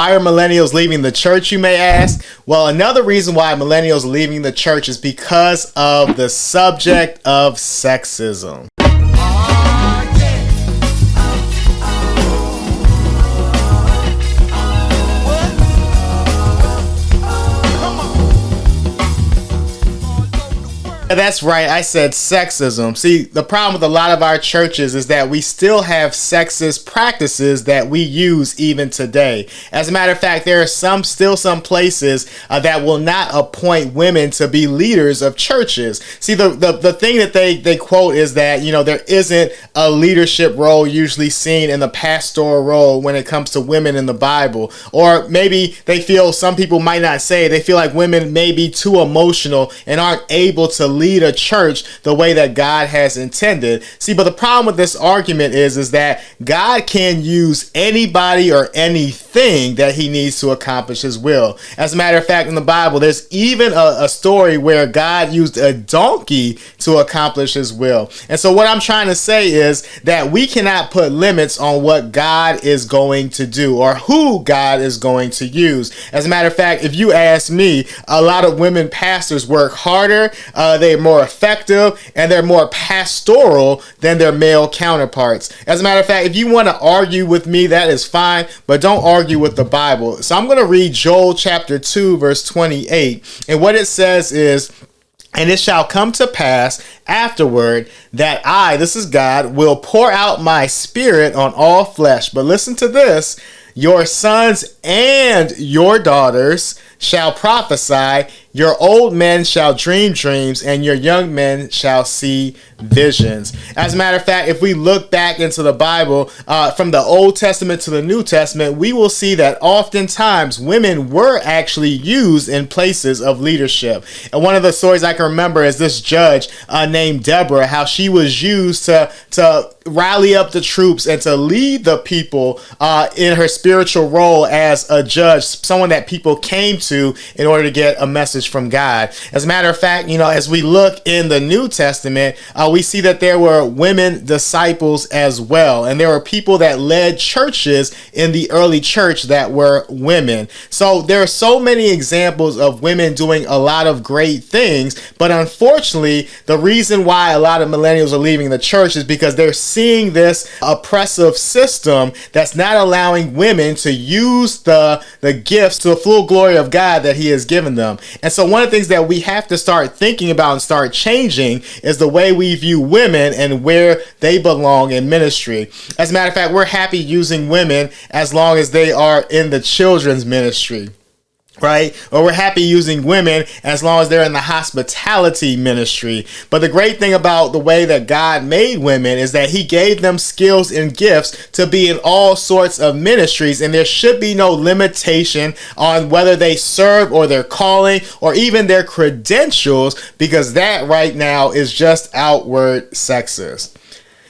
Why are millennials leaving the church, you may ask? Well, another reason why millennials are leaving the church is because of the subject of sexism. That's right, I said sexism. See, the problem with a lot of our churches is that we still have sexist practices that we use even today. As a matter of fact, there are still some places that will not appoint women to be leaders of churches. See, the thing that they quote is that, there isn't a leadership role usually seen in the pastoral role when it comes to women in the Bible. Or maybe they feel, some people might not say, they feel like women may be too emotional and aren't able to lead a church the way that God has intended. See, but the problem with this argument is that God can use anybody or anything that he needs to accomplish his will. As a matter of fact, in the Bible, there's even a story where God used a donkey to accomplish his will. And so what I'm trying to say is that we cannot put limits on what God is going to do or who God is going to use. As a matter of fact, if you ask me, a lot of women pastors work harder, they're more effective, and they're more pastoral than their male counterparts. As a matter of fact, if you want to argue with me, that is fine, but don't argue with the Bible. So I'm going to read Joel chapter 2, verse 28. And what it says is, "And it shall come to pass afterward that I," this is God, "will pour out my spirit on all flesh." But listen to this: "Your sons and your daughters shall prophesy, your old men shall dream dreams, and your young men shall see visions." As a matter of fact, if we look back into the Bible, from the Old Testament to the New Testament, we will see that oftentimes women were actually used in places of leadership. And one of the stories I can remember is this judge named Deborah, how she was used to rally up the troops and to lead the people in her spiritual role as a judge, someone that people came to in order to get a message from God. As a matter of fact, as we look in the New Testament, we see that there were women disciples as well. And there were people that led churches in the early church that were women. So there are so many examples of women doing a lot of great things. But unfortunately, the reason why a lot of millennials are leaving the church is because they're seeing this oppressive system that's not allowing women to use the gifts to the full glory of God that he has given them. And so one of the things that we have to start thinking about and start changing is the way we view women and where they belong in ministry. As a matter of fact, we're happy using women as long as they are in the children's ministry, right? Or we're happy using women as long as they're in the hospitality ministry. But the great thing about the way that God made women is that he gave them skills and gifts to be in all sorts of ministries, and there should be no limitation on whether they serve or their calling or even their credentials, because that right now is just outward sexist.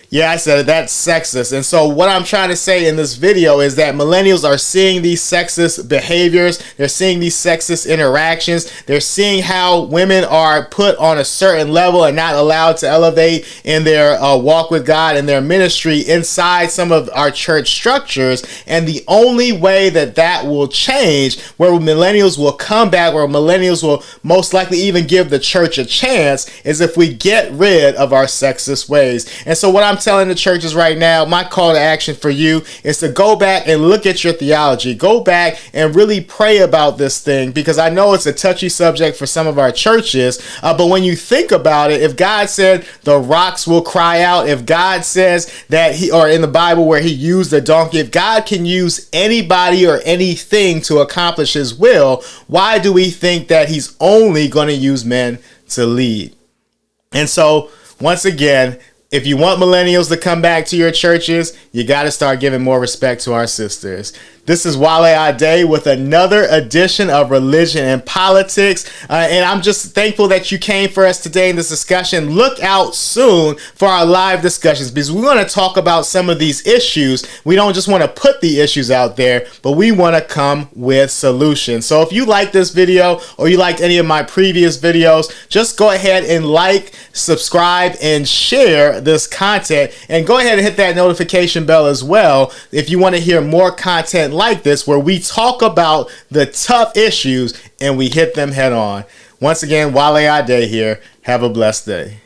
Yeah, I said it, that's sexist. And so what I'm trying to say in this video is that millennials are seeing these sexist behaviors. They're seeing these sexist interactions. They're seeing how women are put on a certain level and not allowed to elevate in their walk with God and their ministry inside some of our church structures. And the only way that that will change, where millennials will come back, where millennials will most likely even give the church a chance, is if we get rid of our sexist ways. And so what I'm telling the churches right now, my call to action for you is to go back and look at your theology. Go back and really pray about this thing, because I know it's a touchy subject for some of our churches. But when you think about it, if God said the rocks will cry out, if God says that or in the Bible where he used a donkey, if God can use anybody or anything to accomplish his will, why do we think that he's only going to use men to lead? And so once again, if you want millennials to come back to your churches, you got to start giving more respect to our sisters. This is WaleAde with another edition of Religion and Politics. And I'm just thankful that you came for us today in this discussion. Look out soon for our live discussions, because we want to talk about some of these issues. We don't just want to put the issues out there, but we want to come with solutions. So if you like this video or you liked any of my previous videos, just go ahead and like, subscribe, and share for this content. And go ahead and hit that notification bell as well if you want to hear more content like this, where we talk about the tough issues and we hit them head on. Once again, WaleAde here. Have a blessed day.